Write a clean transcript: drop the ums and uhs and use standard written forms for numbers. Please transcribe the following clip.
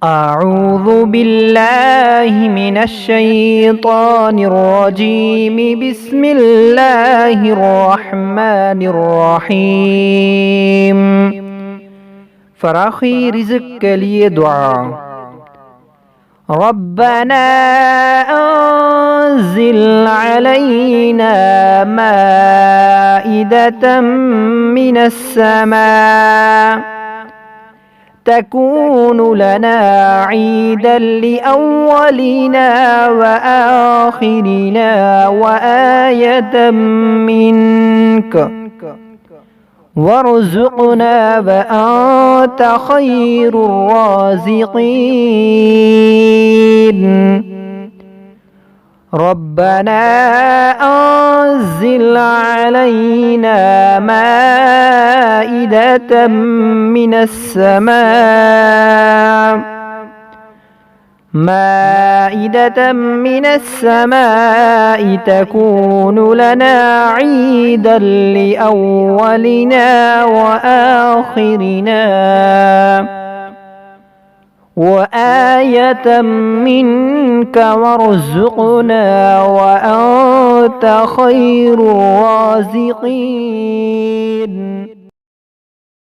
أعوذ بالله من الشيطان الرجيم. بسم الله الرحمن الرحيم. فراخی رزق کے لیے دعا. ربنا أنزل علينا مائدة من السماء تكون لنا عيدا لأولنا وآخرنا وآية منك وارزقنا وأنت خير الرازقين. ربنا أنزل علينا مائدة من السماء تكون لنا عيدا لأولنا وآخرنا وآية منك وارزقنا وأنت خير الرازقين.